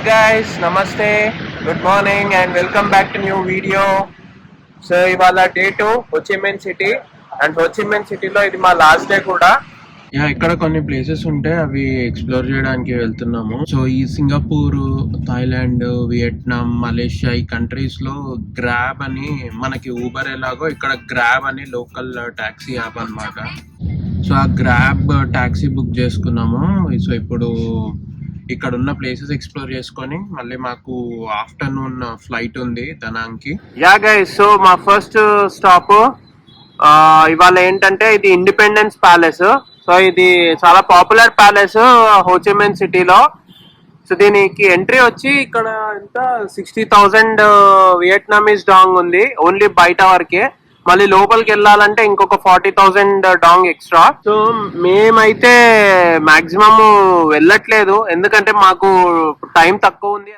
guys, namaste, good morning and welcome back to new video. So ఇవాళ day 2 Ho Chi Minh city and Ho Chi Minh సిటీలో ఇది మా last day కూడా. ఇక్కడ కొన్ని ప్లేసెస్ ఉంటే అవి ఎక్స్ప్లోర్ చేయడానికి వెళ్తున్నాము. సో ఈ సింగపూర్, థాయిలాండ్, వియట్నాం, మలేషియా ఈ కంట్రీస్ లో గ్రాబ్ అని మనకి ఊబర్ ఎలాగో ఇక్కడ గ్రాబ్ అని లోకల్ టాక్సీ యాప్ అన్నమాట. సో ఆ గ్రాబ్ టాక్సీ బుక్ చేసుకున్నాము. సో ఇప్పుడు ఇక్కడ ఉన్న ప్లేసెస్ ఎక్స్ప్లోర్ చేసుకొని మళ్ళీ మాకు ఆఫ్టర్నూన్ ఫ్లైట్ ఉంది దనాంగ్కి. యా గైస్, సో మా ఫస్ట్ స్టాప్ ఇవాళ ఏంటంటే ఇది ఇండిపెండెన్స్ ప్యాలెస్. సో ఇది చాలా పాపులర్ ప్యాలెస్ హోచిమిన్ సిటీలో. సో దీనికి ఎంట్రీ వచ్చి ఇక్కడ ఎంత 60,000 వియట్నామీస్ డాంగ్ ఉంది ఓన్లీ బయట వరకే. మళ్ళీ లోపలికి వెళ్ళాలంటే ఇంకొక 40,000 డాంగ్ ఎక్స్ట్రా. సో మేమైతే మాక్సిమం వెళ్ళట్లేదు ఎందుకంటే మాకు టైం తక్కువ ఉంది.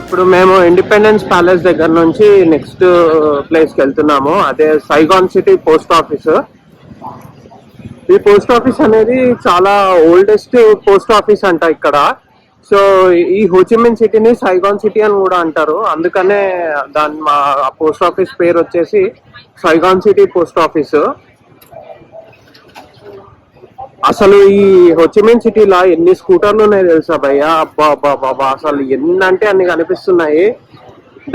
ఇప్పుడు మేము ఇండిపెండెన్స్ ప్యాలెస్ దగ్గర నుంచి నెక్స్ట్ ప్లేస్ కి వెళ్తున్నాము. అదే సైగాన్ సిటీ పోస్ట్ ఆఫీస్. ఈ పోస్ట్ ఆఫీస్ అనేది చాలా ఓల్డెస్ట్ పోస్ట్ ఆఫీస్ అంట ఇక్కడ. సో ఈ హోచిమిన్ సిటీని సైగాన్ సిటీ అని కూడా అంటారు. అందుకనే మా పోస్ట్ ఆఫీస్ పేరు వచ్చేసి సైగాన్ సిటీ పోస్ట్ ఆఫీస్. అసలు ఈ హోచిమిన్ సిటీలో ఎన్ని స్కూటర్లు ఉన్నాయి తెలుసా భయ్యా? అబ్బా అబ్బా బాబా, అసలు ఎన్ని అంటే అన్ని కనిపిస్తున్నాయి.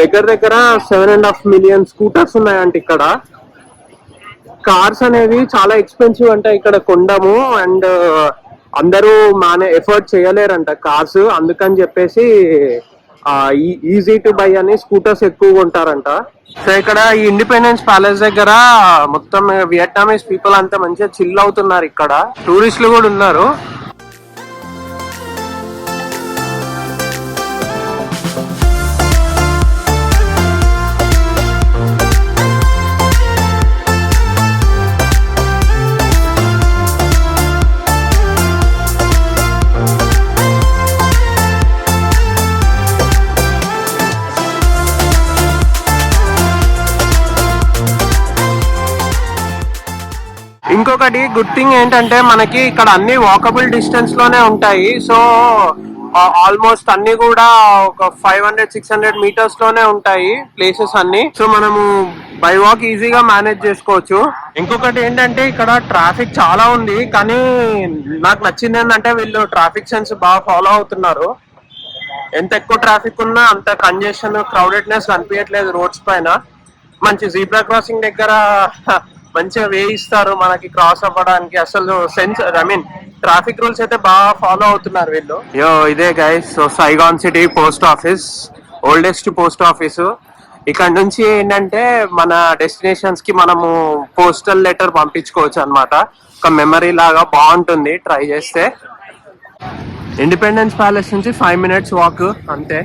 దగ్గర దగ్గర 7.5 million స్కూటర్స్ ఉన్నాయంట ఇక్కడ. కార్స్ అనేవి చాలా ఎక్స్పెన్సివ్ అంట ఇక్కడ కొండము. అండ్ అందరూ ఎఫర్ట్ చేయలేరంట కార్స్. అందుకని చెప్పేసి ఈజీ టు బై అని స్కూటర్స్ ఎక్కువగా ఉంటారంట. సో ఇక్కడ ఈ ఇండిపెండెన్స్ ప్యాలెస్ దగ్గర మొత్తం వియట్నామీస్ పీపుల్ అంతా మంచిగా చిల్ అవుతున్నారు. ఇక్కడ టూరిస్టులు కూడా ఉన్నారు. ఇంకొకటి గుడ్ థింగ్ ఏంటంటే మనకి ఇక్కడ అన్ని వాకబుల్ డిస్టెన్స్ లోనే ఉంటాయి. సో ఆల్మోస్ట్ అన్ని కూడా ఒక 500-600 మీటర్స్ లోనే ఉంటాయి ప్లేసెస్ అన్ని. సో మనము బై వాక్ ఈజీగా మేనేజ్ చేసుకోవచ్చు. ఇంకొకటి ఏంటంటే ఇక్కడ ట్రాఫిక్ చాలా ఉంది, కానీ నాకు నచ్చింది ఏంటంటే వీళ్ళు ట్రాఫిక్ సెన్స్ బాగా ఫాలో అవుతున్నారు. ఎంత ఎక్కువ ట్రాఫిక్ ఉన్నా అంత కంజెషన్, క్రౌడెడ్నెస్ కనిపించట్లేదు రోడ్స్ పైన. మంచి జీబ్రా క్రాసింగ్ దగ్గర మంచిగా వే ఇస్తారు మనకి క్రాస్ అవ్వడానికి. అసలు ట్రాఫిక్ రూల్స్ అయితే బాగా ఫాలో అవుతున్నారు వీళ్ళు. ఇదే guys, so Saigon city post office, oldest post office. ఇక్కడ నుంచి ఏంటంటే మన డెస్టినేషన్స్ కి మనము పోస్టల్ లెటర్ పంపించుకోవచ్చు అనమాట. ఒక మెమరీ లాగా బాగుంటుంది ట్రై చేస్తే. ఇండిపెండెన్స్ ప్యాలెస్ నుంచి 5 minutes వాక్ అంతే.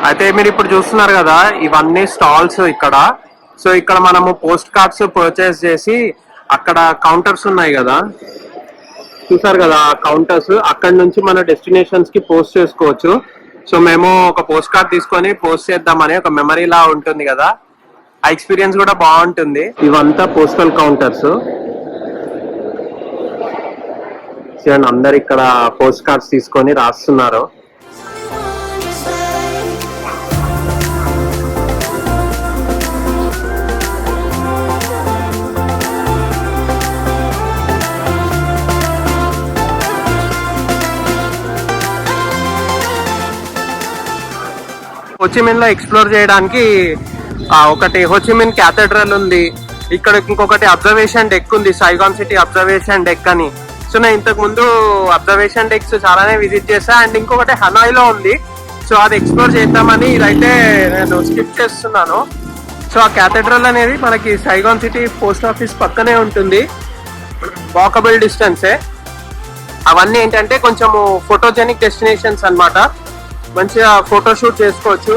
అయితే మీరు ఇప్పుడు చూస్తున్నారు కదా, ఇవన్నీ స్టాల్స్ ఇక్కడ. సో ఇక్కడ మనము పోస్ట్ కార్డ్స్ పర్చేస్ చేసి అక్కడ కౌంటర్స్ ఉన్నాయి కదా, చూసారు కదా కౌంటర్స్, అక్కడ నుంచి మన డెస్టినేషన్స్ కి పోస్ట్ చేసుకోవచ్చు. సో మేము ఒక పోస్ట్ కార్డ్ తీసుకొని పోస్ట్ చేద్దామని, ఒక మెమరీ లా ఉంటుంది కదా, ఆ ఎక్స్పీరియన్స్ కూడా బాగుంటుంది. ఇవంతా పోస్టల్ కౌంటర్స్. చూడండి అందరు ఇక్కడ పోస్ట్ కార్డ్స్ తీసుకొని రాస్తున్నారు. హోచిమిన్ లో ఎక్స్ప్లోర్ చేయడానికి ఒకటి హోచిమిన్ క్యాథెడ్రల్ ఉంది, ఇక్కడ ఇంకొకటి అబ్జర్వేషన్ డెక్ ఉంది, సైగాన్ సిటీ అబ్జర్వేషన్ డెక్ అని. సో నేను ఇంతకు ముందు అబ్జర్వేషన్ డెక్స్ చాలానే విజిట్ చేశా, అండ్ ఇంకొకటి హనాయ్ లో ఉంది. సో అది ఎక్స్ప్లోర్ చేద్దామని ఇదైతే నేను స్కిప్ చేస్తున్నాను. సో ఆ క్యాథెడ్రల్ అనేది మనకి సైగాన్ సిటీ పోస్ట్ ఆఫీస్ పక్కనే ఉంటుంది, వాకబుల్ డిస్టెన్సే. అవన్నీ ఏంటంటే కొంచెము ఫోటోజెనిక్ డెస్టినేషన్స్ అన్నమాట, మంచిగా ఫోటోషూట్ చేసుకోవచ్చు.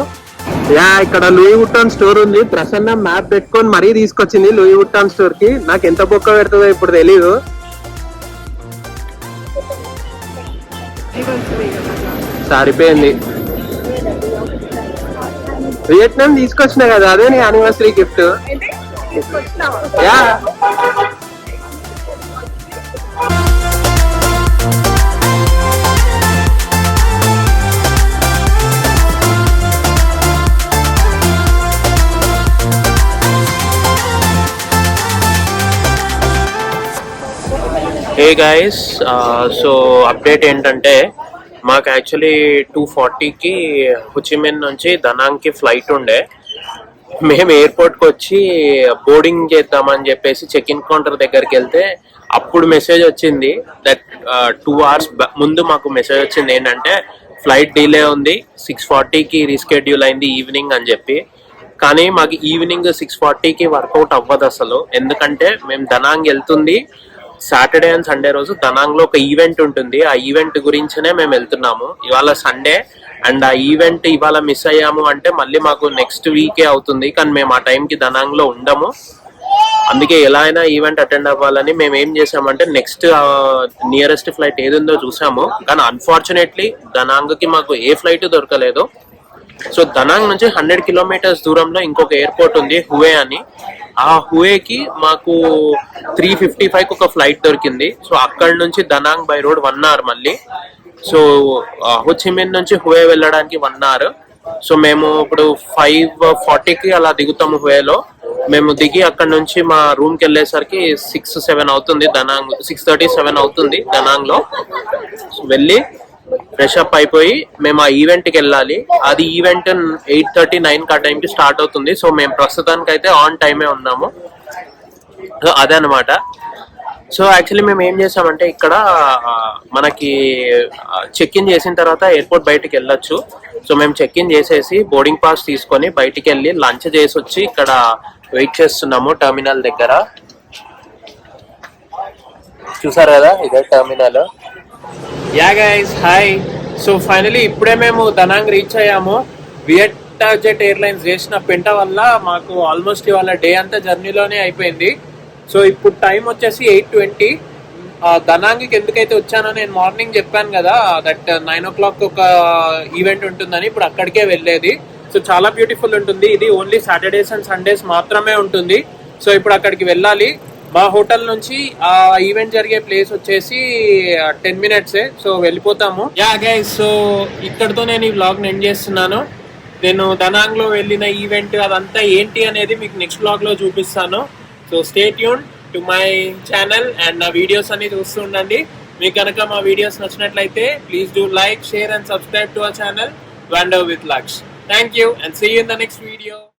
ఇక్కడ లూయి వుట్టాన్ స్టోర్ ఉంది. ప్రసన్న మ్యాప్ పెట్టుకొని మరీ తీసుకొచ్చింది లూయి వుట్టాన్ స్టోర్ కి. నాకు ఎంత బొక్క పెడుతుందో ఇప్పుడు తెలీదు. సరిపోయింది. వియట్నాం తీసుకొచ్చిన కదా, అదే నీ anniversary gift. Yeah hey guys, so update ఏంటంటే మాకు యాక్చువల్లీ 2:40కి హోచిమిన్ నుంచి దనాంగ్కి ఫ్లైట్ ఉండే. మేము ఎయిర్పోర్ట్కి వచ్చి బోర్డింగ్ చేద్దామని చెప్పేసి చెక్ ఇన్ కౌంటర్ దగ్గరికి వెళ్తే అప్పుడు మెసేజ్ వచ్చింది దట్ 2 hours ముందు మాకు మెసేజ్ వచ్చింది ఏంటంటే ఫ్లైట్ డిలే ఉంది, 6:40కి రీస్కెడ్యూల్ అయింది ఈవినింగ్ అని చెప్పి. కానీ మాకు ఈవినింగ్ 6:40కి వర్కౌట్ అవ్వదు అసలు, ఎందుకంటే మేము దనాంగ్ వెళ్తుంది సాటర్డే అండ్ సండే రోజు. దనాంగ్ లో ఒక ఈవెంట్ ఉంటుంది, ఆ ఈవెంట్ గురించనే మేము వెళ్తున్నాము. ఇవాళ సండే అండ్ ఆ ఈవెంట్ ఇవాళ మిస్ అయ్యాము అంటే మళ్ళీ మాకు నెక్స్ట్ వీకే అవుతుంది, కానీ మేము ఆ టైంకి దనాంగ్ లో ఉండము. అందుకే ఎలా అయినా ఈవెంట్ అటెండ్ అవ్వాలని మేము ఏం చేసామంటే నెక్స్ట్ నియరెస్ట్ ఫ్లైట్ ఏది ఉందో చూసాము, కానీ అన్ఫార్చునేట్లీ దనాంగ్ కి మాకు ఏ ఫ్లైట్ దొరకలేదు. సో దనాంగ్ నుంచి 100 kilometers దూరంలో ఇంకొక ఎయిర్పోర్ట్ ఉంది, హువే అని. ఆ హువేకి మాకు 3:55కి ఒక ఫ్లైట్ దొరికింది. సో అక్కడ నుంచి దనాంగ్ బై రోడ్ 1 hour మళ్ళీ. సో హోచిమిన్ నుంచి హువే వెళ్ళడానికి 1 hour. సో మేము ఇప్పుడు 5:40కి అలా దిగుతాము హువేలో. మేము దిగి అక్కడ నుంచి మా రూమ్కి వెళ్ళేసరికి 6-7 అవుతుంది దనాంగ్, 6:37 అవుతుంది దనాంగ్ లో. వెళ్ళి ఫ్రెష్ అప్ అయిపోయి మేము ఆ ఈవెంట్కి వెళ్ళాలి. అది ఈవెంట్ 8:30-9 ఆ టైంకి స్టార్ట్ అవుతుంది. సో మేము ప్రస్తుతానికి అయితే ఆన్ టైమే ఉన్నాము. సో అదే అనమాట. సో యాక్చువల్లీ మేము ఏం చేసామంటే ఇక్కడ మనకి చెక్ ఇన్ చేసిన తర్వాత ఎయిర్పోర్ట్ బయటికి వెళ్ళొచ్చు. సో మేము చెక్ ఇన్ చేసేసి బోర్డింగ్ పాస్ తీసుకొని బయటికి వెళ్ళి లంచ్ చేసి వచ్చి ఇక్కడ వెయిట్ చేస్తున్నాము టర్మినల్ దగ్గర. చూసారు కదా, ఇదే terminal. Yeah guys, hi. So finally ఇప్పుడే మేము దనాంగ్ రీచ్ అయ్యాము. వియట్జెట్ ఎయిర్లైన్స్ చేసిన పెంట వల్ల మాకు ఆల్మోస్ట్ ఇవాళ డే అంతా జర్నీలోనే అయిపోయింది. సో ఇప్పుడు టైం వచ్చేసి 8:20. దనాంగ్కి ఎందుకైతే వచ్చానో నేను మార్నింగ్ చెప్పాను కదా దట్ 9 o'clock ఒక ఈవెంట్ ఉంటుందని, ఇప్పుడు అక్కడికే వెళ్ళేది. సో చాలా బ్యూటిఫుల్ ఉంటుంది. ఇది ఓన్లీ సాటర్డేస్ అండ్ సండేస్ మాత్రమే ఉంటుంది. సో ఇప్పుడు అక్కడికి వెళ్ళాలి. మా హోటల్ నుంచి ఆ ఈవెంట్ జరిగే ప్లేస్ వచ్చేసి 10 minutes. సో వెళ్ళిపోతాము. యా గైస్, సో ఇక్కడతో నేను ఈ వ్లాగ్ ఎండ్ చేస్తున్నాను. నేను దనాంగ్ లో వెళ్ళిన ఈవెంట్ అదంతా ఏంటి అనేది మీకు నెక్స్ట్ వ్లాగ్ లో చూపిస్తాను. So stay tune to my channel and నా వీడియోస్ అన్ని చూస్తూ ఉండండి. మీకు కనుక మా వీడియోస్ నచ్చినట్లయితే please do like, share and subscribe to our channel Wander with Laksh. Thank you and see you in the next video.